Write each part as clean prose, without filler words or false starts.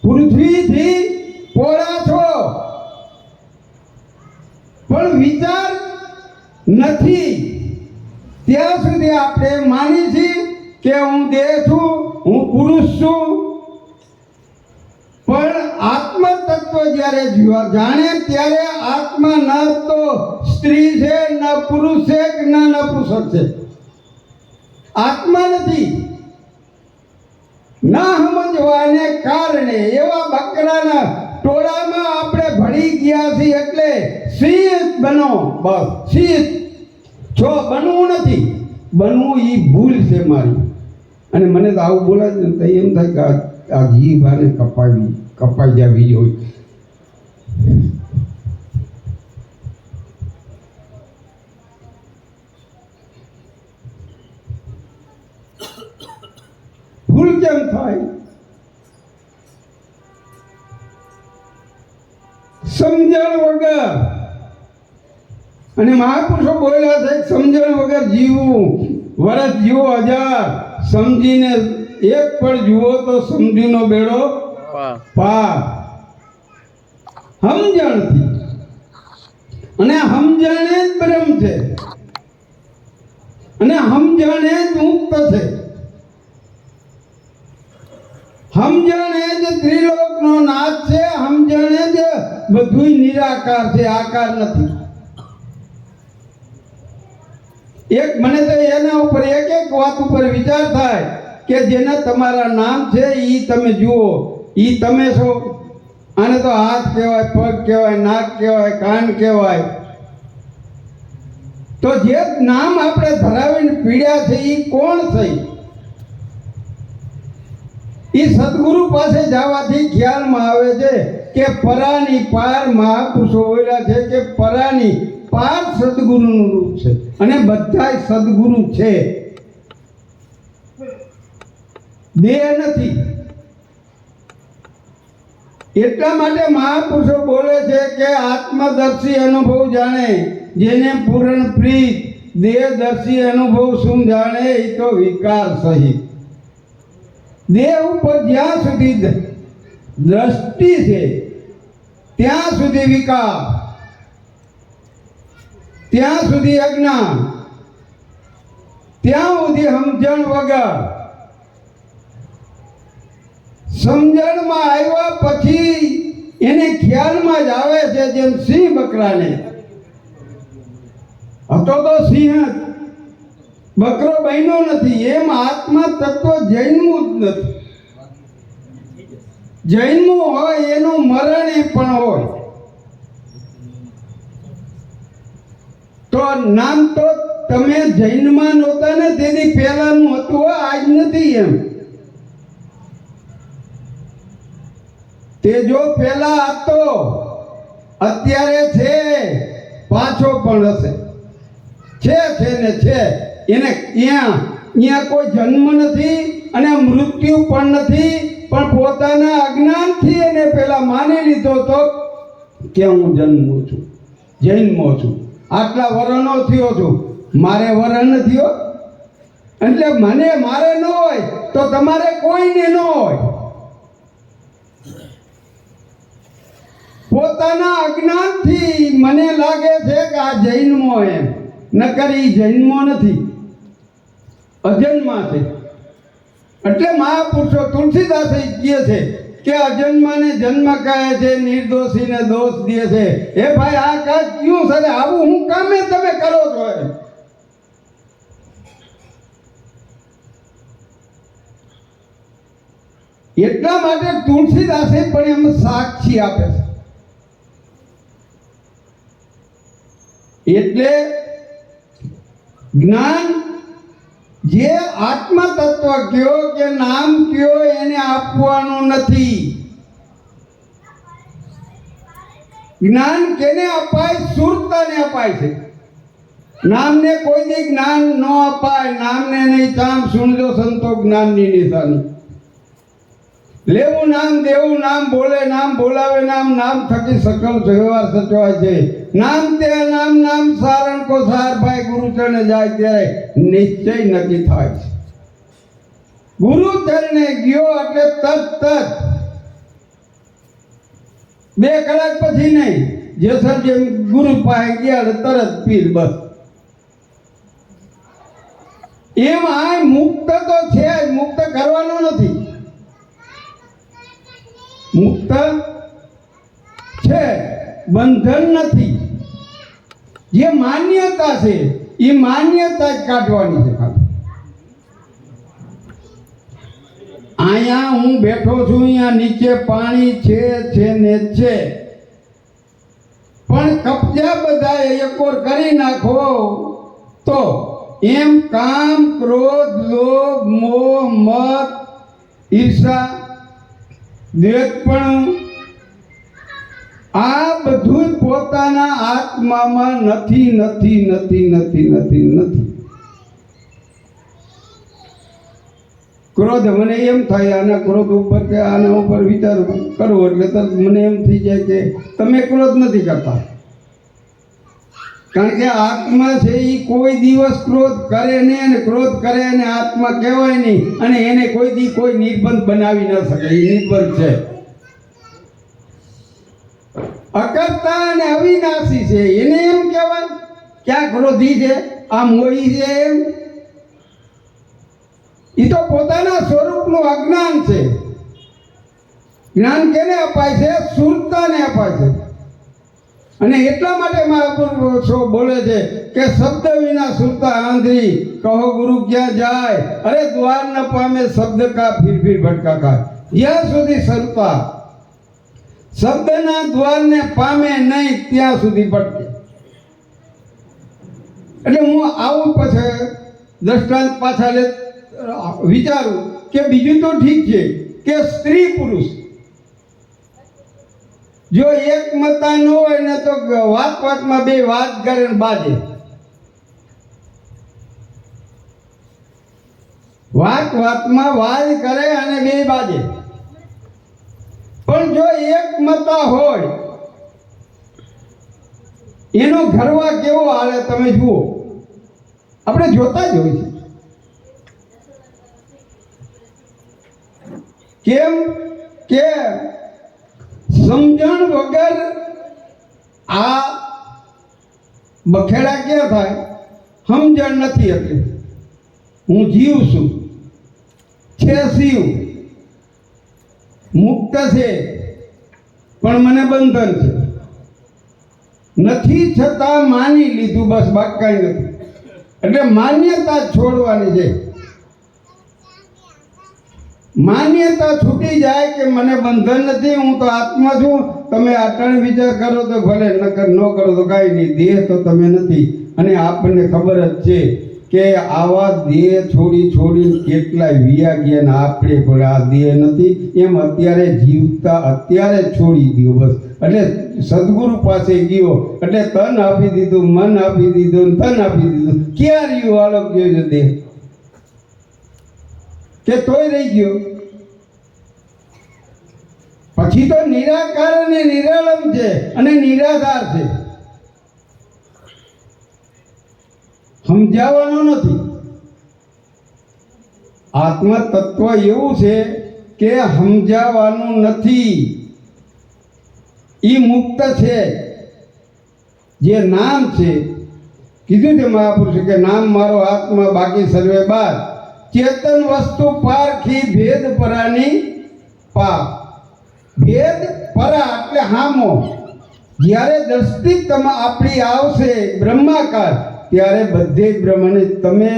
પૃથ્વીથી પોળા છો પણ વિચાર નથી, ત્યાં સુધી આપણે માની છીએ કે હું દેહ છું, હું પુરુષ છું. પણ આત્મ તત્વ જ્યારે જાણે ત્યારે આત્મા ન તો સ્ત્રી છે, ન પુરુષ છે, ન નપુંસક છે. આત્મા નથી. ના સમજવાને કારણે એવા બકરાના ટોળામાં આપણે ભળી ગયા છીએ. એટલે સિંહ બનો, બસ સિંહ છો. બનવું નથી, બનવું એ ભૂલ છે મારી. અને મને તો આવું બોલાય ને તો એમ થાય કે આ જીભ આને કપાઈ જવી જોઈએ. ભૂલ કેમ થાય? સમજણ વગર. અને મહાપુરુષો બોલ્યા છે સમજણ વગર જીવવું વર્ષ જીવો 1000, સમજીને એક પણ જુઓ તો સમજીનો બેડો પાર. સમજણથી, અને સમજણે જ બ્રહ્મ છે, અને સમજણે જ મુક્ત છે. સમજણે જ ત્રિલોકનો નાથ છે, સમજણે જ બધું નિરાકાર છે, આકાર નથી. એક મને તો એના ઉપર એક વાત ઉપર વિચાર થાય કે જેના તમારા નામ છે ઈ તમે જુઓ, ઈ તમે છો. આને તો હાથ કહેવાય, પગ કહેવાય, નાક કહેવાય, કાન કહેવાય. તો જે નામ આપણે ધરાવીને પીડ્યા છે ઈ કોણ છે? ઈ સદગુરુ પાસે જવાથી ખ્યાલમાં આવે છે કે પરાની પાર. મહાપુરુષો બોલ્યા છે કે પરાની પાર સદગુરુનું રૂપ છે, અને બધાય સદગુરુ છે, દેહ નથી. એટલા માટે મહાપુરુષો બોલે છે કે આત્મદર્શી અનુભવ જાણે જેને પૂરણ પ્રીત, દેહદર્શી અનુભવ શું જાણે એ તો વિકાર સહિત. દેહ ઉપર જ્યાં સુધી દ્રષ્ટિ છે ત્યાં સુધી વિકાર, ત્યાં સુધી અજ્ઞાન, ત્યાં સુધી સમજણ વગર. સમજણમાં આવ્યા પછી એને ખ્યાલમાં જ આવે છે, જેમ સિંહ બકરાને. હતો તો સિંહ, બકરો બન્યો નથી. એમ આત્મા તત્વ જન્મવું જ નથી. જન્મવું હોય એનું મરણ પણ હોય. તો નામ તો તમે જૈનમાં નહોતા ને તેની પહેલાનું હતું, આજ નથી. એમ તે જો પહેલા હતો, અત્યારે છે, પાછો પણ હશે. છે ને છે. એને અહીંયા કોઈ જન્મ નથી અને મૃત્યુ પણ નથી. પણ પોતાના અજ્ઞાનથી એને પેલા માની લીધો તો કે હું જન્મું છું, જન્મો છું, આટલા વર્ષનો થયો છું, મારે વર્ષ ન થયો. એટલે મારે ન હોય તો તમારે કોઈને ન હોય. પોતાના અજ્ઞાનથી મને લાગે છે કે આ જન્મો, એમ નકર ઈ જન્મો નથી, અજન્મા છે. એટલે મહાપુરુષો તુલસીદાસ કહે છે કે અજન્માને જન્મ કહે છે, નિર્દોષીને દોષ દે છે. હે ભાઈ, આ કાજ ક્યું છે? આવું હું કામે તમે કરો છો? એટલા માટે તુલસીદાસે પણ એમ સાક્ષી આપે છે. એટલે જ્ઞાન જે આત્મ તત્વ કયો કે નામ કયો એને આપવાનું નથી. જ્ઞાન કેને અપાય? સુરતાને અપાય છે. નામને કોઈ દી જ્ઞાન ન અપાય. નામને નહીં ચામ સુનજો સંતો જ્ઞાનની નિશાની. લેવું નામ, દેવું નામ, બોલે નામ, બોલાવે નામ, નામ થકી સકલ વ્યવહાર સચવાય છે. નામ તે નામ, નામ સારણ કો સાર. ભાઈ ગુરુ ચરણે જાય ત્યારે નિશ્ચય નક્કી થાય છે. ગુરુ ચરણે ગયો એટલે તરત 2 કલાક પછી નહીં, જેસર જેમ ગુરુ પાસે ગયા એટલે તરત પીર, બસ. એમ આ મુક્ત તો છે જ, મુક્ત કરવાનો નથી. મુક્ત છે, બંધન નથી. જે માન્યતા છે એ માન્યતા જ કાઢવાની છે. ખાલી અહીંયા હું બેઠો છું, અહીંયા નીચે પાણી છે ને છે, પણ કબજા બધા એકોર કરી નાખો તો એમ કામ, ક્રોધ, લોભ, મોહ, મત, ઈર્ષા, દ્વેષપણું આ બધું પોતાના આત્મામાં નથી નથી નથી નથી નથી નથી. ક્રોધ, મને એમ થાય આના ક્રોધ ઉપર કે આના ઉપર વિચાર કરવો એટલે તરત મને એમ થઈ જાય કે તમે ક્રોધ નથી કરતા. કારણ કે આત્મા છે એ કોઈ દિવસ ક્રોધ કરે નહીં, અને ક્રોધ કરે અને આત્મા કહેવાય નહીં, અને એને કોઈ નિર્બંધ બનાવી ન શકે. એ નિર્બંધ છે, અકર્તા અને અવિનાશી છે. એને એમ કહેવાય કે આ ક્રોધી છે, આ મોહી છે. એમ એ તો પોતાના સ્વરૂપનું અજ્ઞાન છે. જ્ઞાન કેને અપાય છે? સુરતાને અપાય છે. અને એટલા માટે મહાપુરુષો બોલે છે કે શબ્દ વિના સુરતા આંધળી, કહો ગુરુ ક્યાં જાય, અરે દ્વાર ન પામે શબ્દ કા ફિર ભટકા ખાય. જ્યાં સુધી સુરતા શબ્દના દ્વારને પામે નહીં ત્યાં સુધી ભટકે. એટલે હું આવું પછી દ્રષ્ટાંત પાછા વિચારું કે બીજું તો ઠીક છે કે સ્ત્રી પુરુષ જો એક મતા ન હોય ને તો વાતમાં બે વાત કરે ને બાજે. વાતમાં વાત કરે અને બે બાજે. પણ જો એક મતા હોય એનો ઘરવા કેવો હાલે તમે જુઓ, આપણે જોતા જ હોય છે. કેમ કે સમજણ વગર આ બખેડા ક્યાં થાય? સમજણ નથી. એટલે હું જીવ છું, છે શિવ, મુક્ત છે, પણ મને બંધન છે. નથી છતાં માની લીધું, બસ બાકી કાંઈ નથી. એટલે માન્યતા છોડવાની છે. માન્યતા છૂટી જાય કે મને બંધન નથી, હું તો આત્મા છું. તમે અટણ વિચાર કરો તો ભલે, નકર ન કરો તો કાંઈ નહીં. દેહ તો તમે નથી. અને આપણને ખબર જ છે કે આવા દેહ છોડીને કેટલાય વિયા ગયા ને આપણે પણ આ દેહ નથી. એમ અત્યારે જીવતા અત્યારે છોડી દો બસ. એટલે સદગુરુ પાસે ગયો એટલે તન આપી દીધું, મન આપી દીધું, તન આપી દીધું. ક્યાં રહ્યું આલોક જોજો દેહ? કે તોય રહી ગયો. પછી તો નિરાકાર અને નિરાલંબ છે અને નિરાધાર છે. સમજાવવાનો નથી. આત્મા તત્વ એવું છે કે સમજાવવાનું નથી. ઈ મુક્ત છે. જે નામ છે, કીધું છે મહાપુરુષે કે નામ મારો આત્મા બાકી સર્વે બાદ, ચેતન વસ્તુ પારખી ભેદ પરાની પાપ. ભેદ પરા એટલે હામો. જ્યારે દ્રષ્ટિ આપણી આવશે બ્રહ્માકાર, ત્યારે બધે બ્રહ્મને તમે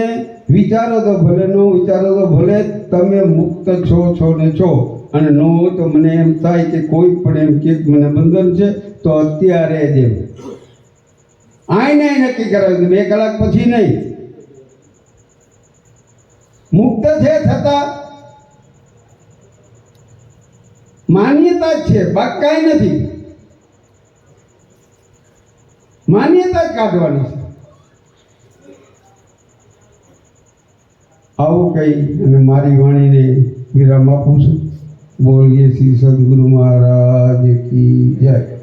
વિચારો તો ભલે, ન વિચારો તો ભલે, તમે મુક્ત છો ને છો. અને ન હોય તો મને એમ થાય કે કોઈ પણ એમ કે મને બંધન છે તો અત્યારે જ એમ આઈને નક્કી કરાવ્યું 2 કલાક પછી નહીં. મુક્ત છે છતાં માન્યતા જ છે, બાકી કાંઈ નથી. માન્યતા જ કાઢવાની છે. આવું કહી અને મારી વાણીને વિરામ આપું છું. બોલીએ શ્રી સદગુરુ મહારાજ કી જય.